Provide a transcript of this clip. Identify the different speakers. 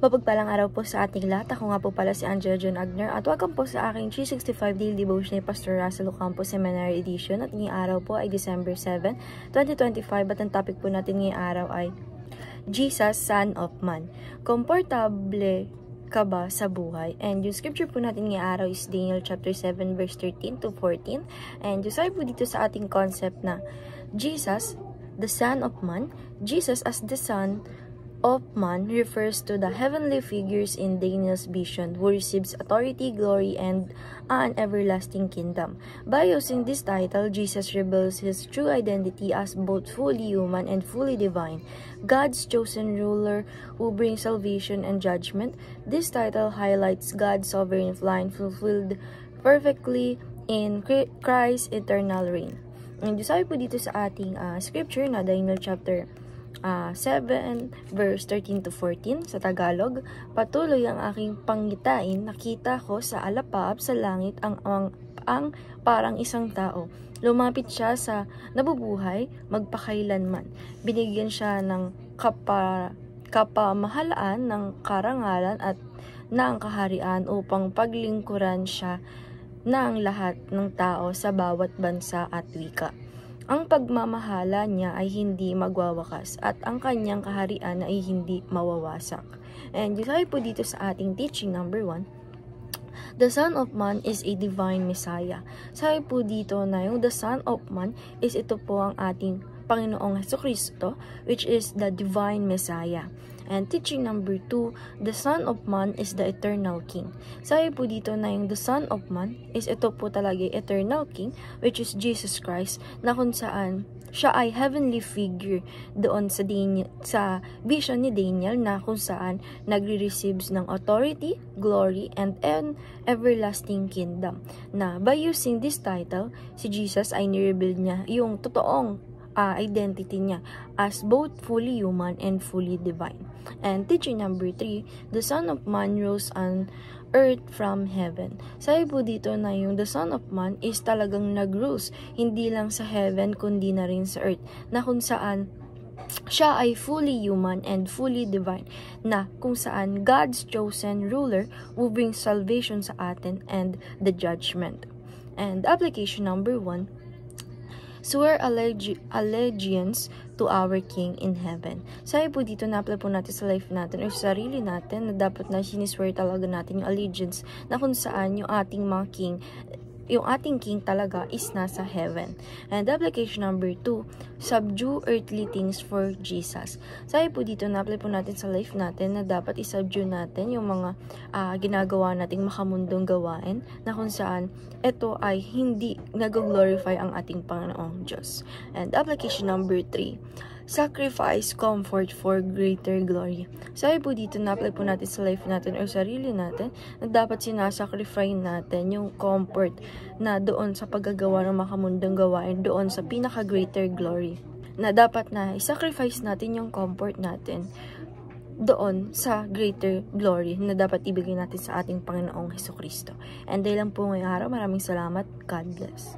Speaker 1: Mapagpalang araw po sa ating lahat. Ako nga po pala si Angela John Agner at welcome po sa aking 365 Daily Devotion ni Pastor Russell Ocampo Seminary Edition. At ngayong araw po ay December 7, 2025 at ang topic po natin ngayong araw ay Jesus, Son of Man. Komportable ka ba sa buhay? And yung scripture po natin ngayong araw is Daniel chapter 7 verse 13 to 14. And yung sabi po dito sa ating concept na Jesus, the Son of Man. Jesus as the Son of Man refers to the heavenly figures in Daniel's vision who receives authority, glory, and an everlasting kingdom. By using this title, Jesus reveals his true identity as both fully human and fully divine, God's chosen ruler who brings salvation and judgment. This title highlights God's sovereign line fulfilled perfectly in Christ's eternal reign. And sabi po dito sa ating scripture na Daniel chapter 7 verse 13 to 14 sa Tagalog, patuloy ang aking pangitain, nakita ko sa alapab sa langit ang parang isang tao. Lumapit siya sa nabubuhay magpakailanman. Binigyan siya ng kapamahalaan, ng karangalan at ng kaharian upang paglingkuran siya ng lahat ng tao sa bawat bansa at wika. Ang pagmamahala niya ay hindi magwawakas at ang kanyang kaharian ay hindi mawawasak. And yung sabi po dito sa ating teaching number 1, the Son of Man is a divine Messiah. Sabi po dito na yung the Son of Man is ito po ang ating Panginoong Jesucristo, which is the divine Messiah. And teaching number 2, the Son of Man is the eternal King. Sabi po dito na yung the Son of Man is ito po talaga yung eternal King, which is Jesus Christ, na kung saan siya ay heavenly figure doon sa vision ni Daniel, na kung saan nagre-receives ng authority, glory, and an everlasting kingdom. Na by using this title, si Jesus ay nireveal niya yung totoong identity niya as both fully human and fully divine. And teaching number 3, the Son of Man rose on earth from heaven. Sabi po dito na yung the Son of Man is talagang nag-rose, hindi lang sa heaven kundi na rin sa earth, na kung saan siya ay fully human and fully divine, na kung saan God's chosen ruler who brings salvation sa atin and the judgment. And application number 1, swear allegiance to our King in heaven. Sabi po dito, na-apply po natin sa life natin o sa sarili natin na dapat na siniswear talaga natin yung allegiance, na kung saan yung ating mga king, yung ating king talaga is nasa heaven. And application number 2, subdue earthly things for Jesus. Sabi po dito, na-apply po natin sa life natin na dapat isubdue natin yung mga ginagawa nating makamundong gawain, na kung saan ito ay hindi nag-glorify ang ating Panginoong Diyos. And application number 3, sacrifice comfort for greater glory. Sabi po dito, na-apply po natin sa life natin o sarili natin na dapat sinasacrifice natin yung comfort na doon sa paggagawa ng makamundang gawain, doon sa pinaka-greater glory. Na dapat na i-sacrifice natin yung comfort natin doon sa greater glory na dapat ibigay natin sa ating Panginoong Jesucristo. And dahil lang po ngayong araw, maraming salamat. God bless.